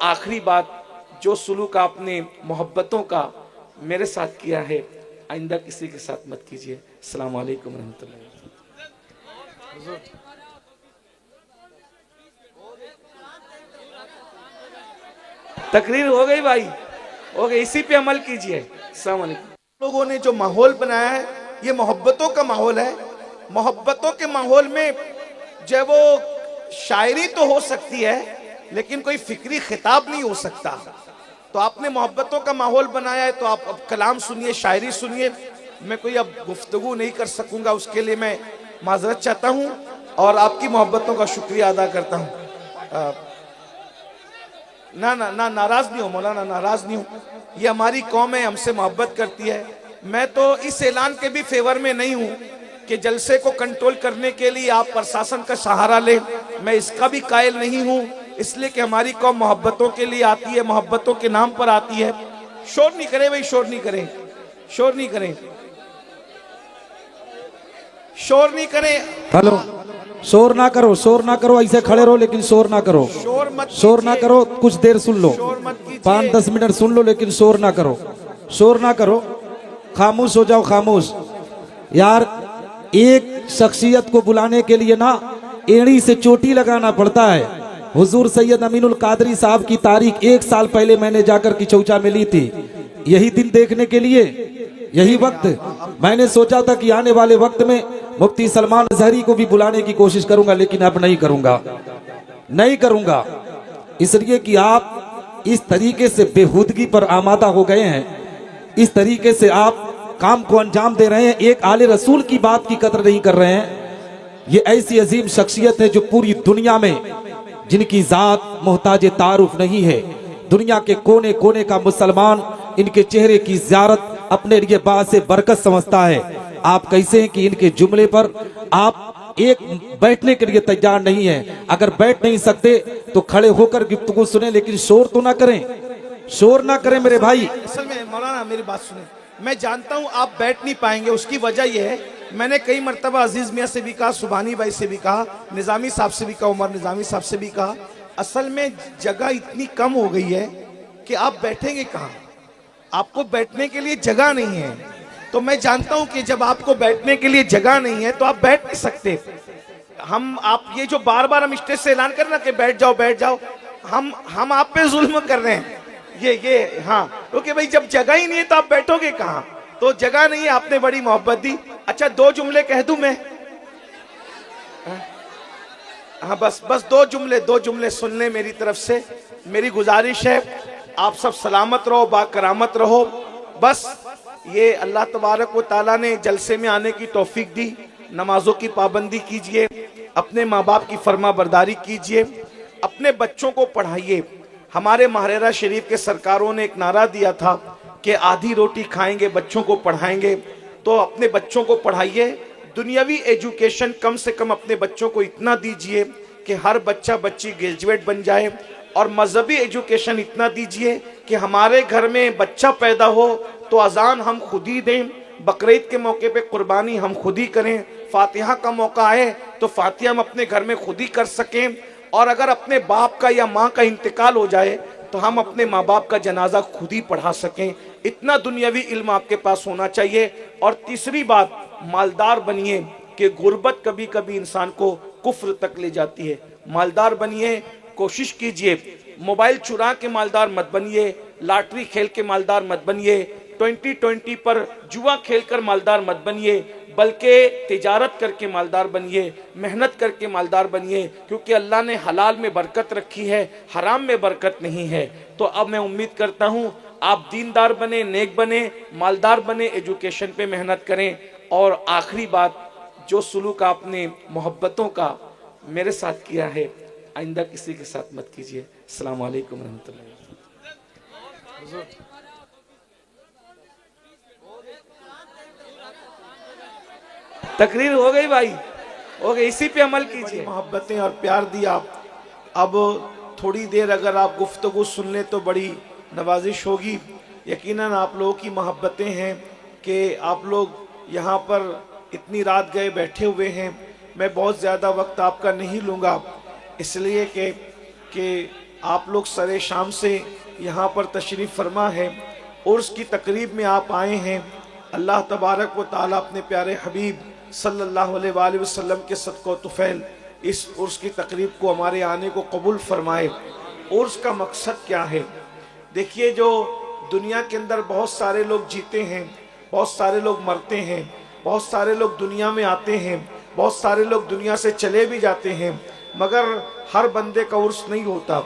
आखिरी बात, जो सुलूक आपने मोहब्बतों का मेरे साथ किया है, आइंदा किसी के साथ मत कीजिए। अस्सलाम वालेकुम रहमतुल्लाह। तकरीर हो गई भाई, हो गई, इसी पे अमल कीजिए। अस्सलाम वालेकुम। लोगों ने जो माहौल बनाया है ये मोहब्बतों का माहौल है। मोहब्बतों के माहौल में जब वो शायरी तो हो सकती है लेकिन कोई फिक्री खिताब नहीं हो सकता। तो आपने मोहब्बतों का माहौल बनाया है तो आप अब कलाम सुनिए, शायरी सुनिए। मैं कोई अब गुफ्तगू नहीं कर सकूंगा, उसके लिए मैं माजरत चाहता हूँ और आपकी मोहब्बतों का शुक्रिया अदा करता हूँ। ना ना ना नाराज नहीं हो मौलाना, नाराज नहीं हूँ। ये हमारी कौम है, हमसे मोहब्बत करती है। मैं तो इस ऐलान के भी फेवर में नहीं हूँ कि जलसे को कंट्रोल करने के लिए आप प्रशासन का सहारा लें, मैं इसका भी कायल नहीं हूँ। इसलिए कि हमारी कौम मोहब्बतों के लिए आती है, मोहब्बतों के नाम पर आती है। शोर नहीं करें भाई, शोर नहीं करें, शोर नहीं करें, शोर नहीं करें। हेलो, शोर ना करो, शोर ना करो, ऐसे खड़े रहो लेकिन शोर ना करो, शोर ना करो। कुछ देर सुन लो, 5-10 मिनट सुन लो लेकिन शोर ना करो, शोर ना करो, खामोश हो जाओ, खामोश। यार एक शख्सियत को बुलाने के लिए ना एड़ी से चोटी लगाना पड़ता है। हुजूर सैयद अमीनुल कादरी साहब की तारीख 1 साल पहले मैंने जाकर किचौचा में ली थी, यही दिन देखने के लिए, यही वक्त। मैंने सोचा था कि आने वाले वक्त में मुफ्ती सलमान अजहरी को भी बुलाने की कोशिश करूंगा, लेकिन अब नहीं करूंगा, नहीं करूंगा। इसलिए कि आप इस तरीके से बेहूदगी पर आमादा हो गए हैं, इस तरीके से आप काम को अंजाम दे रहे हैं, एक आले रसूल की बात की कदर नहीं कर रहे हैं। ये ऐसी अजीम शख्सियत है जो पूरी दुनिया में, जिनकी जात मोहताज तारुफ नहीं है। दुनिया के कोने कोने का मुसलमान इनके चेहरे की ज़ियारत अपने लिए बात से बरकत समझता है। आप कैसे हैं कि इनके जुमले पर आप एक बैठने के लिए तैयार नहीं है। अगर बैठ नहीं सकते तो खड़े होकर गुफ्तगू सुने, लेकिन शोर तो ना करें, शोर ना करें मेरे भाई। असल में मौलाना मेरी बात सुने, मैं जानता हूं आप बैठ नहीं पाएंगे, उसकी वजह यह है, मैंने कई मरतबा अजीज मियाँ से भी कहा, सुबानी भाई से भी कहा, निजामी साहब से भी कहा, उमर निजामी साहब से भी कहा, असल में जगह इतनी कम हो गई है कि आप बैठेंगे कहाँ, आपको बैठने के लिए जगह नहीं है। तो मैं जानता हूं कि जब आपको बैठने के लिए जगह नहीं है तो आप बैठ नहीं सकते। आप ये जो बार बार हम स्टेज से ऐलान कर ना कि बैठ जाओ बैठ जाओ, हम आप पे जुल्म कर रहे हैं। ये हाँ, क्योंकि भाई जब जगह ही नहीं है तो आप बैठोगे कहाँ। तो जगह नहीं है, आपने बड़ी मोहब्बत दी। अच्छा 2 जुमले कह दूं मैं? हाँ बस 2 जुमले सुन ले मेरी तरफ से। मेरी गुजारिश है आप सब सलामत रहो, बाकरामत रहो। बस ये अल्लाह तबारक व ताला ने जलसे में आने की तौफीक दी। नमाजों की पाबंदी कीजिए, अपने माँ बाप की फर्मा बरदारी कीजिए, अपने बच्चों को पढ़ाइए। हमारे महरेरा शरीफ के सरकारों ने एक नारा दिया था कि आधी रोटी खाएंगे, बच्चों को पढ़ाएंगे। तो अपने बच्चों को पढ़ाइए। दुनियावी एजुकेशन कम से कम अपने बच्चों को इतना दीजिए कि हर बच्चा बच्ची ग्रेजुएट बन जाए, और मजहबी एजुकेशन इतना दीजिए कि हमारे घर में बच्चा पैदा हो तो अजान हम खुद ही दें, बकरीद के मौके पे कुर्बानी हम खुद ही करें, फातिहा का मौका आए तो फातिहा हम अपने घर में खुद ही कर सकें, और अगर अपने बाप का या माँ का इंतकाल हो जाए तो हम अपने माँ बाप का जनाजा खुद ही पढ़ा सकें। इतना दुनियावी इल्म आपके पास होना चाहिए। और तीसरी बात, मालदार बनिए कि गुर्बत कभी कभी इंसान को कुफ्र तक ले जाती है। मालदार बनिए, कोशिश कीजिए, मोबाइल चुरा के मालदार मत बनिए, लॉटरी खेल के मालदार मत बनिए, 2020 पर जुआ खेलकर मालदार मत बनिए, बल्कि तिजारत करके मालदार बनिए, मेहनत करके मालदार बनिए, क्योंकि अल्लाह ने हलाल में बरकत रखी है, हराम में बरकत नहीं है। तो अब मैं उम्मीद करता हूँ आप दीनदार बने, नेक बने, मालदार बने, एजुकेशन पे मेहनत करें। और आखिरी बात, जो सुलूक आपने मोहब्बतों का मेरे साथ किया है, आइंदा किसी के साथ मत कीजिए। अस्सलाम वालेकुम रहमतुल्लाह। तकरीर हो गई भाई, हो गई, इसी पे अमल कीजिए। मोहब्बतें और प्यार दिया। अब थोड़ी देर अगर आप गुफ्तगू सुन ले तो बड़ी नवाजिश होगी। यकीनन आप लोगों की मोहब्बतें हैं कि आप लोग यहाँ पर इतनी रात गए बैठे हुए हैं। मैं बहुत ज़्यादा वक्त आपका नहीं लूँगा, इसलिए कि आप लोग सरे शाम से यहाँ पर तशरीफ़ फरमा है, उर्स की तकरीब में आप आए हैं। अल्लाह तबारक व ताला अपने प्यारे हबीब सल्लल्लाहु अलैहि वसल्लम के सदक़ो तुफ़ैल इस उर्स की तकरीब को हमारे आने को कबूल फरमाए। उर्स का मकसद क्या है? देखिए, जो दुनिया के अंदर बहुत सारे लोग जीते हैं, बहुत सारे लोग मरते हैं, बहुत सारे लोग दुनिया में आते हैं, बहुत सारे लोग दुनिया से चले भी जाते हैं, मगर हर बंदे का उर्स नहीं होता।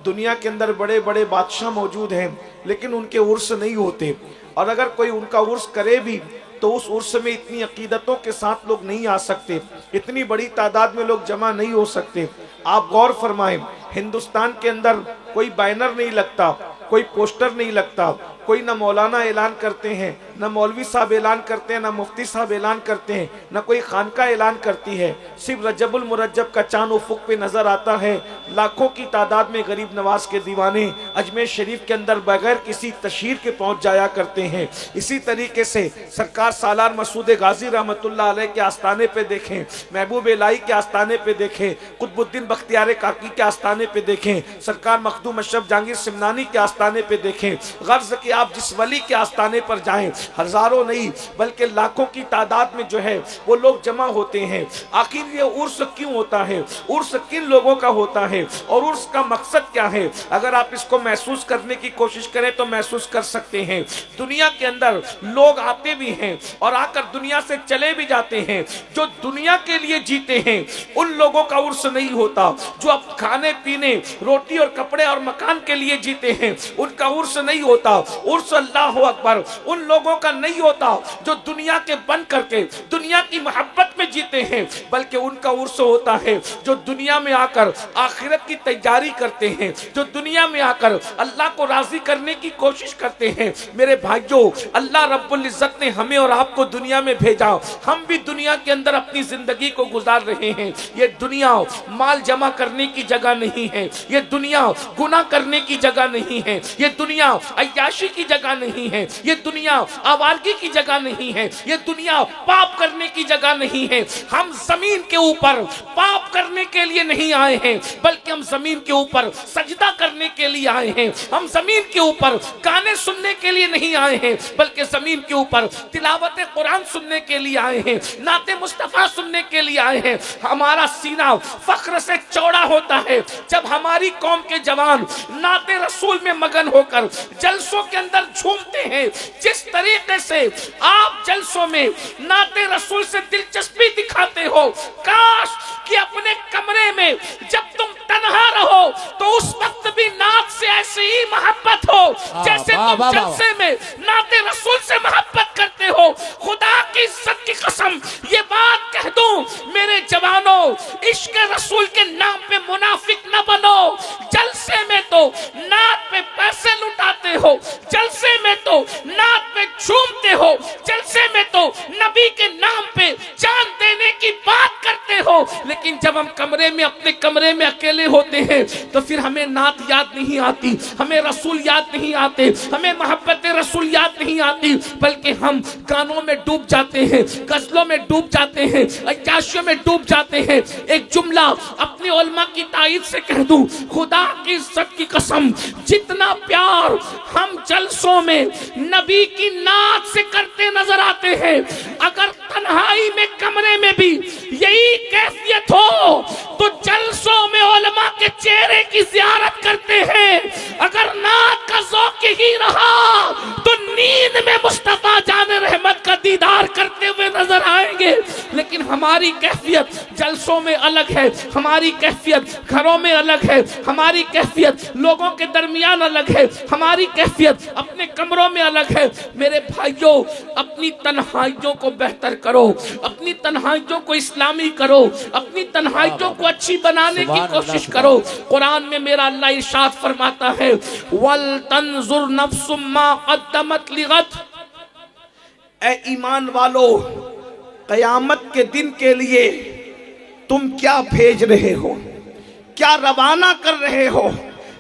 दुनिया के अंदर बड़े बड़े बादशाह मौजूद हैं, लेकिन उनके उर्स नहीं होते। और अगर कोई उनका उर्स करे भी तो उस उर्स में इतनी अकीदतों के साथ लोग नहीं आ सकते, इतनी बड़ी तादाद में लोग जमा नहीं हो सकते। आप गौर फरमाएं, हिंदुस्तान के अंदर कोई बैनर नहीं लगता, कोई पोस्टर नहीं लगता, कोई ना मौलाना ऐलान करते हैं, ना मौलवी साहब ऐलान करते हैं, ना मुफ्ती साहब ऐलान करते हैं, ना कोई खानका ऐलान करती है। सिर्फ रजबुल मुरज्जब का चांद उफुक पे नजर आता है। लाखों की तादाद में गरीब नवाज के दीवाने अजमेर शरीफ के अंदर बगैर किसी तशहीर के पहुंच जाया करते हैं। इसी तरीके से सरकार सालार मसूद गाजी रहमतुल्लाह अलैह के आस्थाने पे देखें, महबूब इलाही के आस्थाने पे देखें, कुतुबुद्दीन बख्तियार काकी के आस्थाने पे देखें, सरकार मखदूम अशरफ जहांगीर सिमनानी के आस्थाने पे देखें, गर्ज कि आप जिस वली के आस्थाने पर जाएं, हजारों नहीं बल्कि लाखों की तादाद में जो है वो लोग जमा होते हैं। आखिर ये उर्स क्यों होता है? उर्स किन लोगों का होता है और उर्स का मकसद क्या है? अगर आप इसको महसूस करने की कोशिश करें तो महसूस कर सकते हैं। दुनिया के अंदर लोग आते भी हैं और आकर दुनिया से चले भी जाते हैं। जो दुनिया के लिए जीते हैं उन लोगों का उर्स नहीं होता। जो अब खाने पीने, रोटी और कपड़े और मकान के लिए जीते हैं उनका उर्स नहीं होता। उर्स अल्लाह अकबर उन लोगों का नहीं होता जो दुनिया के बन करके दुनिया की मोहब्बत में जीते हैं, बल्कि उनका उर्स होता है जो दुनिया में आकर आखिरत की तैयारी करते हैं, जो दुनिया में आकर अल्लाह को राजी करने की कोशिश करते हैं। मेरे भाइयों, अल्लाह रब्बुल इज्जत ने हमें और आपको दुनिया में भेजा, हम भी दुनिया के अंदर अपनी जिंदगी को गुजार रहे हैं। ये दुनिया माल जमा करने की जगह नहीं है, ये दुनिया गुनाह करने की जगह नहीं है, ये दुनिया अय्याशी की जगह नहीं है, ये दुनिया आवारगी की जगह नहीं है, ये दुनिया पाप करने की जगह नहीं है। हम जमीन के ऊपर पाप करने के लिए नहीं आए हैं, बल्कि हम जमीन के ऊपर सजदा करने के लिए आए हैं। हम जमीन के ऊपर गाने सुनने के लिए नहीं आए हैं, बल्कि जमीन के ऊपर तिलावत कुरान सुनने के लिए आए हैं, नाते मुस्तफा सुनने के लिए आए हैं। हमारा सीना फख्र से चौड़ा होता है जब हमारी कौम के जवान नाते रसूल में मगन होकर जलसों के अंदर झूमते हैं। जिस तरीके से आप जलसों में नाते रसूल से दिलचस्पी दिखाते हो, काश कि अपने कमरे में जब तुम तन्हा रहो तो उस वक्त भी नात से ऐसी ही मोहब्बत हो जैसे तुम जलसे में नाते रसूल से मोहब्बत करते हो। खुदा की इज्जत की कसम ये बात कह दूं, मेरे जवानों, इश्क रसूल के नाम पे मुनाफिक न बनो। जलसे में तो नात पे पैसे लुटाते हो, जलसे में तो नात पे झूमते हो, जलसे में तो नबी के नाम पे जान देने की बात करते हो, लेकिन जब हम कमरे में अपने कमरे में अकेले होते हैं तो फिर हमें नात याद नहीं आती, हमें रसूल याद नहीं आते, हमें मोहब्बत रसूल याद नहीं आती, बल्कि हम गानों में डूब जाते हैं, गजलों में डूब जाते हैं, अय्याशियों में डूब जाते हैं। एक जुमला अपनी उलमा की ताईद से कह दूं, खुदा की इज्जत की कसम, जितना प्यार हम जलसों में नबी की नात से करते नजर आते हैं, अगर तन्हाई में कमरे में भी यही कैफियत हो तो जलसों में उलमा के चेहरे की ज़ियारत करते हैं। अगर नात का ज़ौक़ ही रहा तो नींद में मुस्तफा जाने रहमत का दीदार करते हुए नजर आएंगे। लेकिन हमारी कैफियत जलसों में अलग है, हमारी कैफियत घरों में अलग है, हमारी कैफियत लोगों के दरमियान अलग है, हमारी कैफियत अपने कमरों में अलग है। मेरे भाइयों, अपनी तन्हाइयों को बेहतर करो, अपनी तन्हाइयों को इस्लामी करो, अपनी तन्हाइयों को अच्छी बनाने की कोशिश करो। कुरान में मेरा अल्लाह इरशाद फरमाता है, वल तंजुर नफ्सुम मा क़द्दमत लिगद। ए ईमान वालो, कयामत के दिन के लिए तुम क्या भेज रहे हो, क्या रवाना कर रहे हो,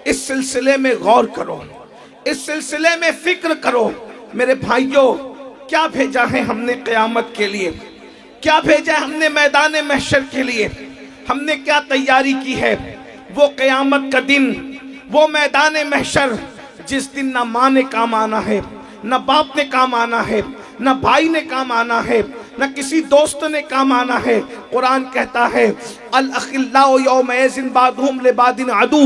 इस सिलसिले में गौर करो, इस सिलसिले में फिक्र करो। मेरे भाइयों, क्या भेजा है हमने कयामत के लिए, क्या भेजा है हमने मैदान महशर के लिए, हमने क्या तैयारी की है। वो कयामत का दिन वो मैदान महशर जिस दिन ना माँ ने काम आना है, न बाप ने काम आना है, न भाई ने काम आना है, न किसी दोस्त ने काम आना है। कुरान कहता है अल अखिल्लाउ यौमइज़िन बादुहुम लिबादिन अदू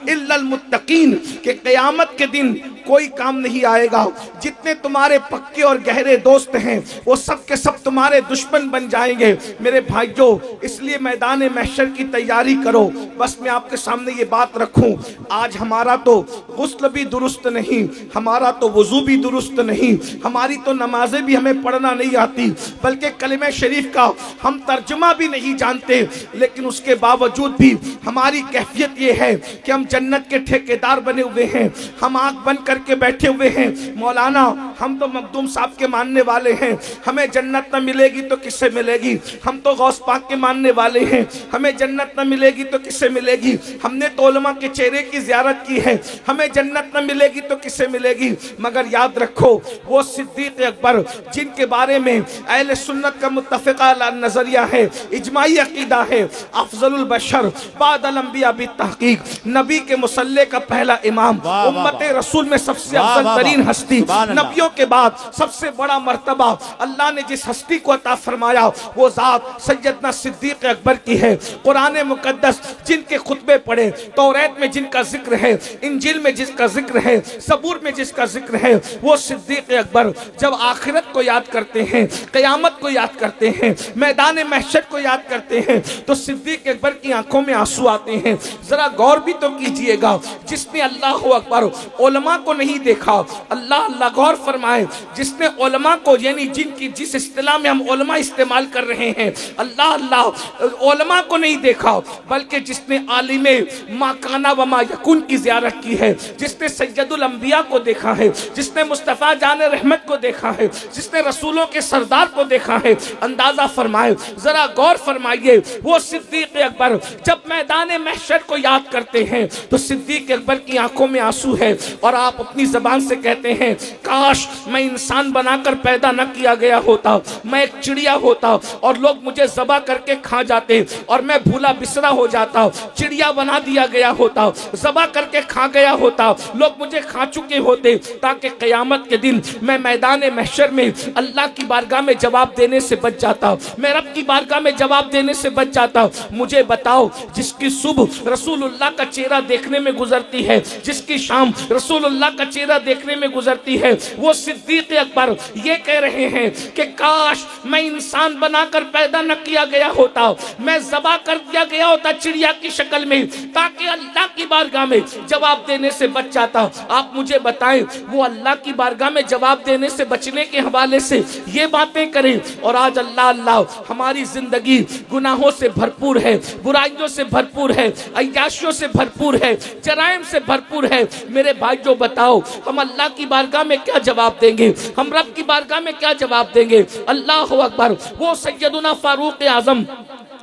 इल्लल मुत्तकीन, के क़यामत के दिन कोई काम नहीं आएगा। जितने तुम्हारे पक्के और गहरे दोस्त हैं वो सब के सब तुम्हारे दुश्मन बन जाएंगे। मेरे भाइयों, इसलिए मैदान महशर की तैयारी करो। बस मैं आपके सामने ये बात रखूं, आज हमारा तो गुस्ल भी दुरुस्त नहीं, हमारा तो वुजू भी दुरुस्त नहीं, हमारी तो नमाजें भी हमें पढ़ना नहीं आती, बल्कि कलिमा शरीफ का हम तर्जुमा भी नहीं जानते। लेकिन उसके बावजूद भी हमारी कैफियत ये है कि हम जन्नत के ठेकेदार बने हुए हैं। हम आंख बंद करके बैठे हुए हैं, मौलाना हम तो मखदूम साहब के मानने वाले हैं, हमें जन्नत न मिलेगी तो किससे मिलेगी। हम तो गौस पाक के मानने वाले हैं, हमें जन्नत न मिलेगी तो किससे मिलेगी। हमने तो उलमा के चेहरे की ज़ियारत की है, हमें जन्नत न मिलेगी तो किससे मिलेगी। मगर याद रखो, वो सिद्दीक़ अकबर जिनके बारे में अहले सुन्नत का मुत्तफ़िक़ा नज़रिया है, इजमाई अक़ीदा है, अफ़ज़लुल बशर बादल अंबिया बित्तहक़ीक़, नबी के मुसल्ले का पहला इमाम, उम्मत रसूल में सबसे अफ़ज़ल तरीन हस्ती, नबियों के बाद सबसे बड़ा मर्तबा अल्लाह ने जिस हस्ती को अता फरमाया वो ज़ात सैयदना सिद्दीक़ अकबर की है। कुरान मुक़द्दस जिनके खुतबे पढ़े, तौरात में जिनका जिक्र है, इंजील में जिसका जिक्र है, ज़बूर में जिसका जिक्र है, वो सिद्दीक़ अकबर जब आखिरत को याद करते हैं, क़यामत को याद करते हैं, मैदान महशर को याद करते हैं, तो सिद्दीक़ अकबर की आंखों में आंसू आते हैं। जरा गौर भी तो कीजिएगा, जिसने अल्लाह अकबर उलमा को नहीं देखा, अल्लाह अल्लाह गौर फरमाए, जिसने उलमा को, यानी जिनकी जिस इस्तिलाह में हम उलमा इस्तेमाल कर रहे हैं, अल्लाह अल्लाह उलमा को नहीं देखा, बल्कि जिसने आलिमे मा काना व मा यकुन की ज़ियारत की है, जिसने सैयदुल अंबिया को देखा है, जिसने मुस्तफ़ा जान रहमत को देखा है, जिसने रसूलों के सरदार को देखा है, अंदाजा फरमाए, जरा गौर फरमाइए, वो सिद्दीक़ अकबर जब मैदान महशर को याद करते हैं तो सिद्दीक़ अकबर की आंखों में आंसू है। और आप अपनी जबान से कहते हैं, काश मैं इंसान बनाकर पैदा न किया गया होता, मैं एक चिड़िया होता और लोग मुझे ज़बा करके खा जाते और मैं भूला बिसरा हो जाता। चिड़िया बना दिया गया होता, ज़बा करके खा गया होता, लोग मुझे खा चुके होते, ताकि क़यामत के दिन मैं मैदान महशर में अल्लाह की बारगाह में जवाब देने से बच जाता, मैं रब की बारगाह में जवाब देने से बच जाता। मुझे बताओ, जिसकी सुबह रसूलुल्लाह का चेहरा देखने में गुजरती है, जिसकी शाम रसूलुल्लाह का चेहरा देखने में गुजरती है, वो सिद्दीक़ अकबर ये कह रहे हैं कि काश मैं इंसान बनाकर पैदा न किया गया होता, मैं ज़बा कर दिया गया होता चिड़िया की शक्ल में, ताकि अल्लाह की बारगाह में जवाब देने से बच जाता। आप मुझे बताएं, वो अल्लाह की बारगाह में जवाब देने से बचने के हवाले से ये बातें करें, और आज अल्लाह अल्लाह हमारी जिंदगी गुनाहों से भरपूर है, बुराइयों से भरपूर है, अय्याशियों से भरपूर है, जराइम से भरपूर है। मेरे भाइयों बताओ, हम अल्लाह की बारगाह में क्या जवाब देंगे, हम रब की बारगाह में क्या जवाब देंगे। अल्लाह अकबर, वो सैयदुना फारूक आज़म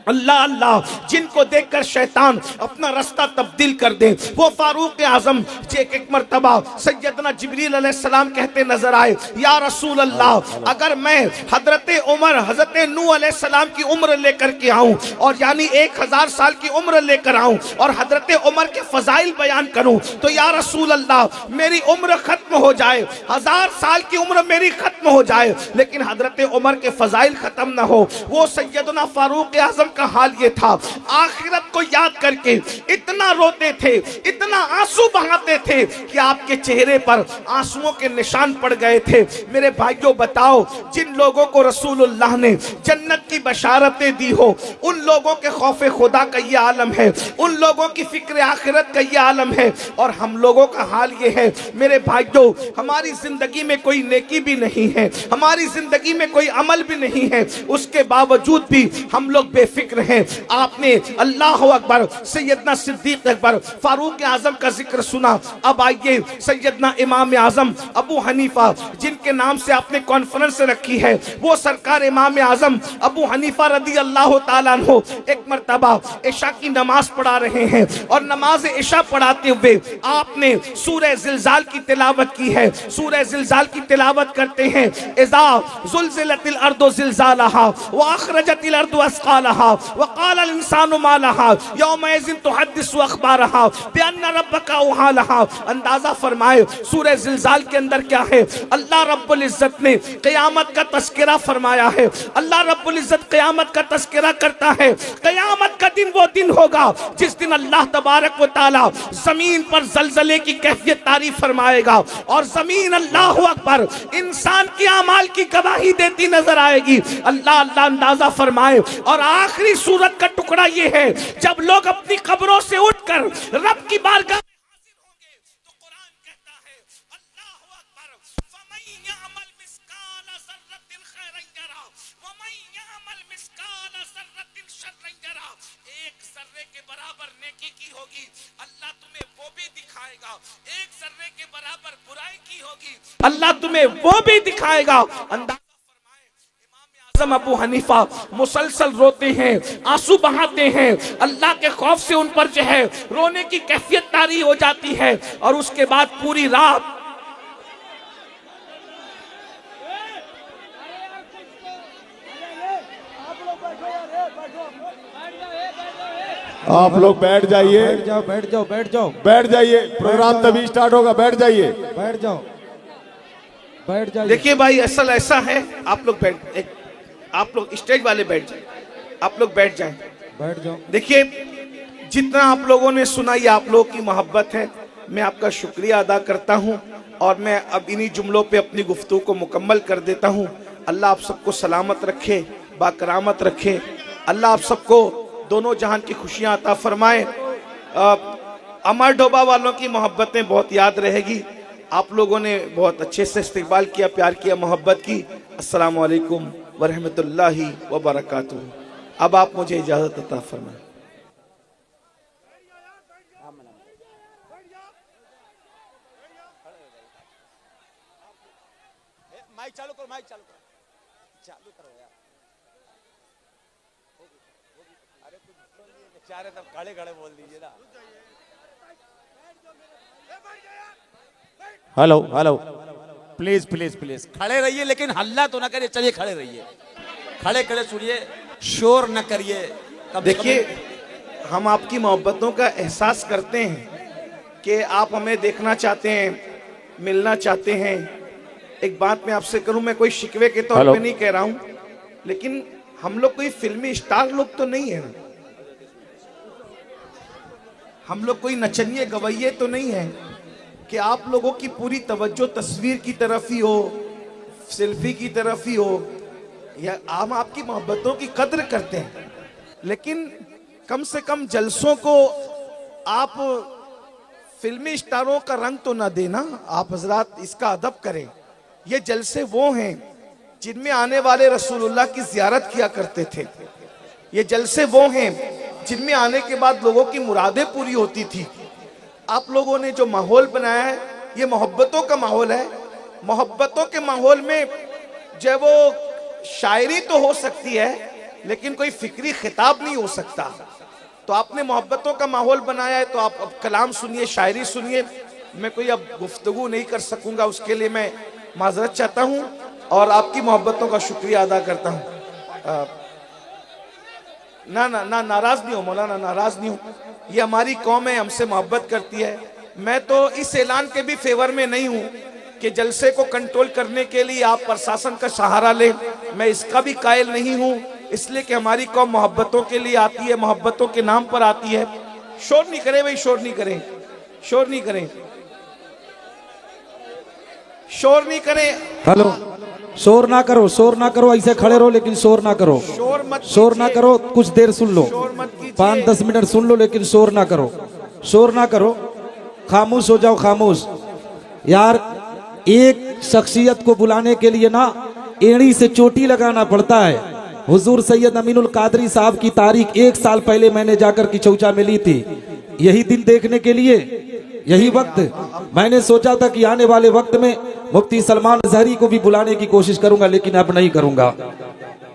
अल्लाह अल्लाह जिनको देखकर शैतान अपना रास्ता तब्दील कर दे, वो फारूक आज़म एक मरतबा सैयदना जिब्रील अलैहिस्सलाम कहते नजर आए, या रसूल अल्लाह, अगर मैं हजरत उमर हजरत नूह अलैहिस्सलाम की उम्र लेकर के आऊँ, और यानी 1000 साल की उम्र लेकर आऊँ और हजरत उमर के फजाइल बयान करूँ, तो या रसूल अल्लाह मेरी उम्र खत्म हो जाए, 1000 साल की उम्र मेरी खत्म हो जाए, लेकिन हजरत उमर के फजाइल खत्म न हो। वो सैयदना फारूक आज़म का हाल ये था, आखिरत को याद करके इतना रोते थे, इतना आंसू बहाते थे कि आपके चेहरे पर आंसुओं के निशान पड़ गए थे। मेरे भाइयों बताओ, जिन लोगों को रसूलुल्लाह ने जन्नत की बशारतें दी हो, उन लोगों के खौफ खुदा का ये आलम है, उन लोगों की फिक्र आखिरत का ये आलम है, और हम लोगों का हाल ये है। मेरे भाइयों, हमारी जिंदगी में कोई नेकी भी नहीं है, हमारी जिंदगी में कोई अमल भी नहीं है, उसके बावजूद भी हम लोग बेफिक्र हैं। आपने अल्लाह अकबर सैयदना सिद्दीक़ अकबर फारूक आज़म का जिक्र सुना। अब आइए सैयदना इमाम आज़म अबू हनीफा, जिनके नाम से आपने कॉन्फ्रेंस रखी है, वो सरकार इमाम आज़म अबू हनीफा रदी अल्लाह ताला अन्हु एक मरतबा इशा की नमाज पढ़ा रहे हैं, और नमाज इशा पढ़ाते हुए आपने सूरह ज़िलज़ाल की तिलावत की है। सूरह ज़िलज़ाल की तिलावत करते हैं, इज़ा ज़ुलज़िलतिल अर्दु ज़िलज़ालहा व अख़रजतिल अर्दु अस्क़ालहा वक़ाल अल इंसानु मा लहा यौमइज़िन तुहद्दिसु अख़बारहा बिअन्ना रब्बका औहा लहा। अंदाजा फरमाए सूरह ज़िलज़ाल के अंदर क्या है। अल्लाह रब्बुल इज़्ज़त ने क़यामत का तज़किरा फरमाया है। अल्लाह रब्बुल इज़्ज़त क़यामत का तज़किरा करता है। क़यामत का दिन वो दिन होगा जिस दिन अल्लाह तबारक व तआला ज़मीन पर ज़लज़ले की कैफियत तारीफ फरमाएगा और ज़मीन अल्लाहु अकबर इंसान की आमाल की गवाही देती नजर आएगी। अल्लाह अल्लाह अंदाजा फरमाए। और आखिरी सूरत का टुकड़ा ये है जब लोग अपनी कब्रों से उठकर रब की बारगाह में हाजिर होंगे तो कुरान कहता है अल्लाहु अकबर फमन यअमल मिस्काल ज़र्रतिन खैरन यरा वमन यअमल मिस्काल ज़र्रतिन शर्रन यरा। एक जर्रे के बराबर नेकी की होगी अल्लाह तुम्हें वो भी दिखाएगा, एक जर्रे के बराबर बुराई की होगी अल्लाह तुम्हें वो भी दिखाएगा। अंदाजा फरमाए इमाम आज़म अबू हनीफा मुसलसल रोते हैं, आंसू बहाते हैं। अल्लाह के खौफ से उन पर जो है रोने की कैफियत तारी हो जाती है और उसके बाद पूरी रात आप लोग बैठ जाइए, बैठ जाओ बैठ जाओ बैठ जाओ बैठ जाइए, प्रोग्राम तभी स्टार्ट होगा, बैठ जाइए। बैठ जाओ बैठ जाइए। देखिए भाई असल ऐसा है, आप लोग स्टेज वाले बैठ जाए, आप लोग बैठ जाएं। बैठ जाओ। देखिए जितना आप लोगों ने सुना ये आप लोगों की मोहब्बत है, मैं आपका शुक्रिया अदा करता हूं और मैं अब इन्हीं जुमलों पे अपनी गुफ्तगू को मुकम्मल कर देता हूं। अल्लाह आप सबको सलामत रखे, बाकरामत रखे। अल्लाह आप सबको दोनों जहान की खुशियां अता फरमाए। अमर डोबा वालों की मोहब्बतें बहुत याद रहेगी। आप लोगों ने बहुत अच्छे से इस्तकबाल किया, प्यार किया, मोहब्बत की। अस्सलामु अलैकुम व रहमतुल्लाहि व बरकातुहू। अब आप मुझे इजाजत अता फरमाएं। माइक चालू करो, माइक चालू करो, चालू करो यार। अरे कुछ बोलिए, बेचारे तब खड़े खड़े बोल दीजिए ना। Hello hello, please please please खड़े रहिए, लेकिन हल्ला तो ना करिए। चलिए खड़े रहिए, खड़े खड़े सुनिए, शोर न करिए। देखिए हम आपकी मोहब्बतों का एहसास करते हैं कि आप हमें देखना चाहते हैं, मिलना चाहते हैं। एक बात मैं आपसे करूं, मैं कोई शिकवे के तौर पे नहीं कह रहा हूं, लेकिन हम लोग कोई फिल्मी स्टार लोग तो नहीं है ना, हम लोग कोई नचनिए गवैये तो नहीं है कि आप लोगों की पूरी तवज्जो तस्वीर की तरफ ही हो, सेल्फी की तरफ ही हो। या हम आपकी मोहब्बतों की कद्र करते हैं, लेकिन कम से कम जलसों को आप फिल्मी स्टारों का रंग तो ना देना। आप हजरात इसका अदब करें। ये जलसे वो हैं जिनमें आने वाले रसूलुल्लाह की ज़ियारत किया करते थे। ये जलसे वो हैं जिनमें आने के बाद लोगों की मुरादें पूरी होती थी। आप लोगों ने जो माहौल बनाया है ये मोहब्बतों का माहौल है। मोहब्बतों के माहौल में जो वो शायरी तो हो सकती है, लेकिन कोई फिक्री खिताब नहीं हो सकता। तो आपने मोहब्बतों का माहौल बनाया है, तो आप अब कलाम सुनिए, शायरी सुनिए। मैं कोई अब गुफ्तगू नहीं कर सकूंगा, उसके लिए मैं माजरत चाहता हूं और आपकी मोहब्बतों का शुक्रिया अदा करता हूं। ना ना ना नाराज नहीं हो मौलाना, नाराज नहीं हो। ये हमारी कौम है, हमसे मोहब्बत करती है। मैं तो इस ऐलान के भी फेवर में नहीं हूं कि जलसे को कंट्रोल करने के लिए आप प्रशासन का सहारा लें। मैं इसका भी कायल नहीं हूं, इसलिए कि हमारी कौम मोहब्बतों के लिए आती है, मोहब्बतों के नाम पर आती है। शोर नहीं करें भाई, शोर नहीं करें, शोर नहीं करें, शोर नहीं करें। हेलो, शोर ना करो, शोर ना करो, ऐसे खड़े रहो लेकिन शोर ना करो। शोर मत शोर ना करो, कुछ देर सुन लो, शोर मत कीजिए। 5-10 मिनट सुन लो, लेकिन शोर ना करो, शोर ना करो, खामोश हो जाओ, खामोश। यार एक शख्सियत को बुलाने के लिए ना एड़ी से चोटी लगाना पड़ता है। हुजूर सैयद अमीनुल कादरी साहब की तारीख 1 साल पहले मैंने जाकर किचौचा में ली थी, यही दिन देखने के लिए, यही वक्त। मैंने सोचा था कि आने वाले वक्त में मुफ्ती सलमान जहरी को भी बुलाने की कोशिश करूंगा, लेकिन अब नहीं करूंगा,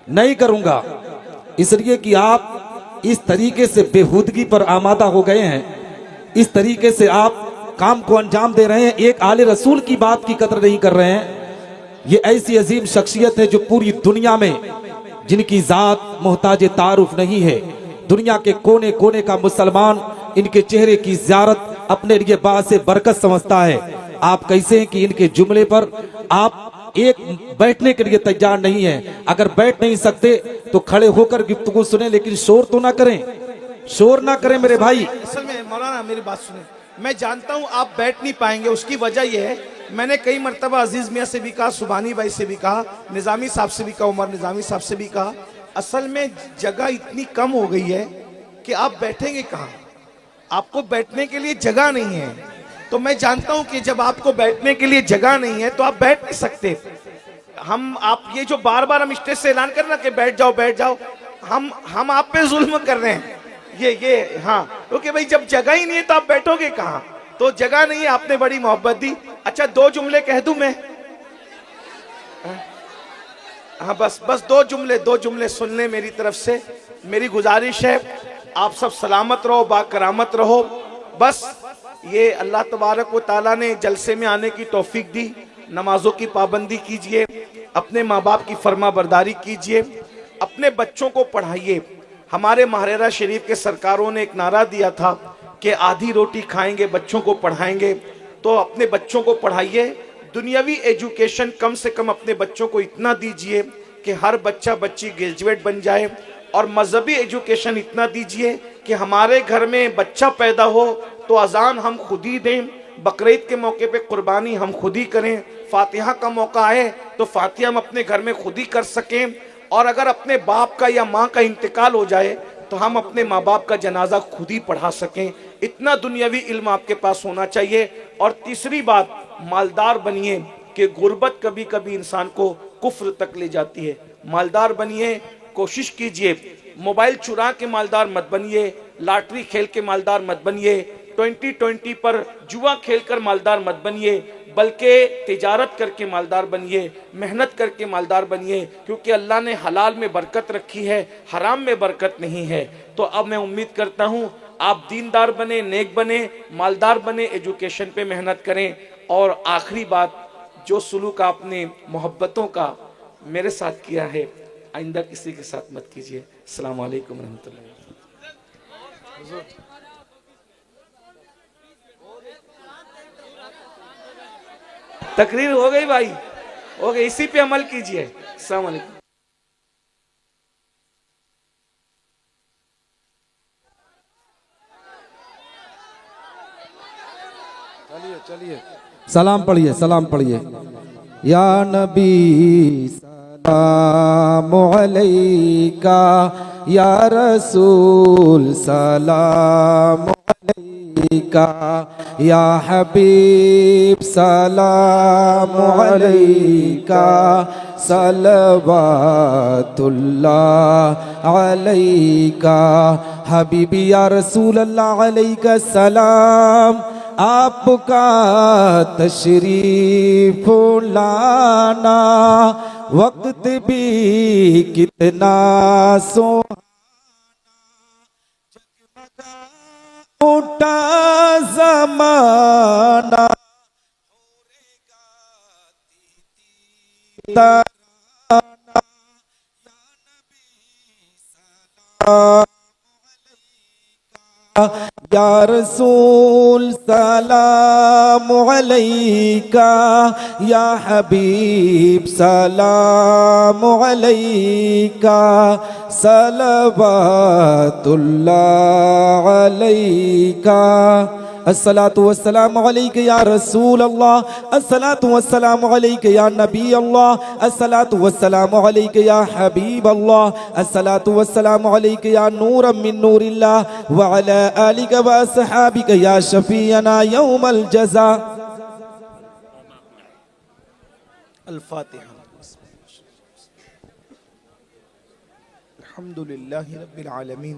नहीं करूंगा, इसलिए कि आप इस तरीके से बेहूदगी पर आमादा हो गए हैं, इस तरीके से आप काम को अंजाम दे रहे हैं, एक आले रसूल की बात की कदर नहीं कर रहे हैं। ये ऐसी अजीम शख्सियत है जो पूरी दुनिया में जिनकी जात मोहताज तारुफ नहीं है। दुनिया के कोने कोने का मुसलमान इनके चेहरे की ज़ियारत अपने लिए बात से बरकत समझता है। आप कैसे हैं कि इनके जुमले पर आप एक बैठने के लिए तैयार नहीं है। अगर बैठ नहीं सकते तो खड़े होकर गुफ्तगू सुने, लेकिन शोर तो ना करें, शोर ना करें मेरे भाई। असल में मौलाना मेरी बात सुने, मैं जानता हूं आप बैठ नहीं पाएंगे, उसकी वजह यह है मैंने कई मरतबा अजीज मियाँ से भी कहा, सुबानी भाई से भी कहा, निजामी साहब से भी कहा, उमर निजामी साहब से भी कहा, असल में जगह इतनी कम हो गई है कि आप बैठेंगे कहाँ, आपको बैठने के लिए जगह नहीं है। तो मैं जानता हूं कि जब आपको बैठने के लिए जगह नहीं है तो आप बैठ नहीं सकते। आप ये जो बार बार हम स्टेज से ऐलान कर रहे ना कि बैठ जाओ, हम आप पे जुल्म कर रहे हैं। ये हाँ, क्योंकि भाई जब जगह ही नहीं है तो आप बैठोगे कहाँ, तो जगह नहीं है, आपने बड़ी मोहब्बत दी। अच्छा 2 जुमले कह दूं मैं? हाँ बस 2 जुमले सुन लें मेरी तरफ से। मेरी गुजारिश है आप सब सलामत रहो, बाकरामत रहो। बस ये अल्लाह तबारक व ताला ने जलसे में आने की तौफीक दी। नमाजों की पाबंदी कीजिए, अपने माँ बाप की फर्मा बरदारी कीजिए, अपने बच्चों को पढ़ाइए। हमारे महरेरा शरीफ के सरकारों ने एक नारा दिया था कि आधी रोटी खाएंगे बच्चों को पढ़ाएंगे, तो अपने बच्चों को पढ़ाइए। दुनियावी एजुकेशन कम से कम अपने बच्चों को इतना दीजिए कि हर बच्चा बच्ची ग्रेजुएट बन जाए, और मजहबी एजुकेशन इतना दीजिए कि हमारे घर में बच्चा पैदा हो तो अजान हम खुद ही दें, बकरीद के मौके पे कुर्बानी हम खुद ही करें, फातिहा का मौका आए तो फातिहा हम अपने घर में खुद ही कर सकें, और अगर अपने बाप का या माँ का इंतकाल हो जाए तो हम अपने माँ बाप का जनाजा खुद ही पढ़ा सकें। इतना दुनियावी इल्म आपके पास होना चाहिए। और तीसरी बात, मालदार बनिए कि गुर्बत कभी कभी इंसान को कुफ्र तक ले जाती है। मालदार बनिए, कोशिश कीजिए, मोबाइल चुरा के मालदार मत बनिए, लॉटरी खेल के मालदार मत बनिए, 2020 पर जुआ खेलकर मालदार मत बनिए, बल्कि तिजारत करके मालदार बनिए, मेहनत करके मालदार बनिए, क्योंकि अल्लाह ने हलाल में बरकत रखी है, हराम में बरकत नहीं है। तो अब मैं उम्मीद करता हूँ आप दीनदार बने, नेक बने, मालदार बने, एजुकेशन पे मेहनत करें। और आखिरी बात, जो सुलूक आपने मोहब्बतों का मेरे साथ किया है, आइंदा किसी के साथ मत कीजिए। अस्सलाम वालेकुम रहमतुल्लाह। तकरीर हो गई भाई, हो गई, इसी पे अमल कीजिए। अस्सलाम वालेकुम। चलिए सलाम पढ़िए, सलाम पढ़िए। या नबी सलाम अलैका, या रसूल सलाम अलैका, या हबीब सलाम अलैका, सलवातुल्लाह अलैका, हबीबी या रसूल अल्लाह अलैका सलाम। आपका तशरीफ लाना वक्त भी कितना सोटा ज़माना, या रसूल सलाम अलैका, या हबीब सलाम अलैका, सलवातुल्लाह अलैका। अस्सलातु वस्सलामु अलैका या रसूल अल्लाह, अस्सलातु वस्सलामु अलैका या नबी अल्लाह, अस्सलातु वस्सलामु अलैका या हबीब अल्लाह, अस्सलातु वस्सलामु अलैका या नूरम मिन नूरिल्लाह, व अला आलिका व अस्हाबिका या शफीअना यौमल जज़ा। अल-फातिहा। अल्हम्दुलिल्लाहि रब्बिल आलमीन।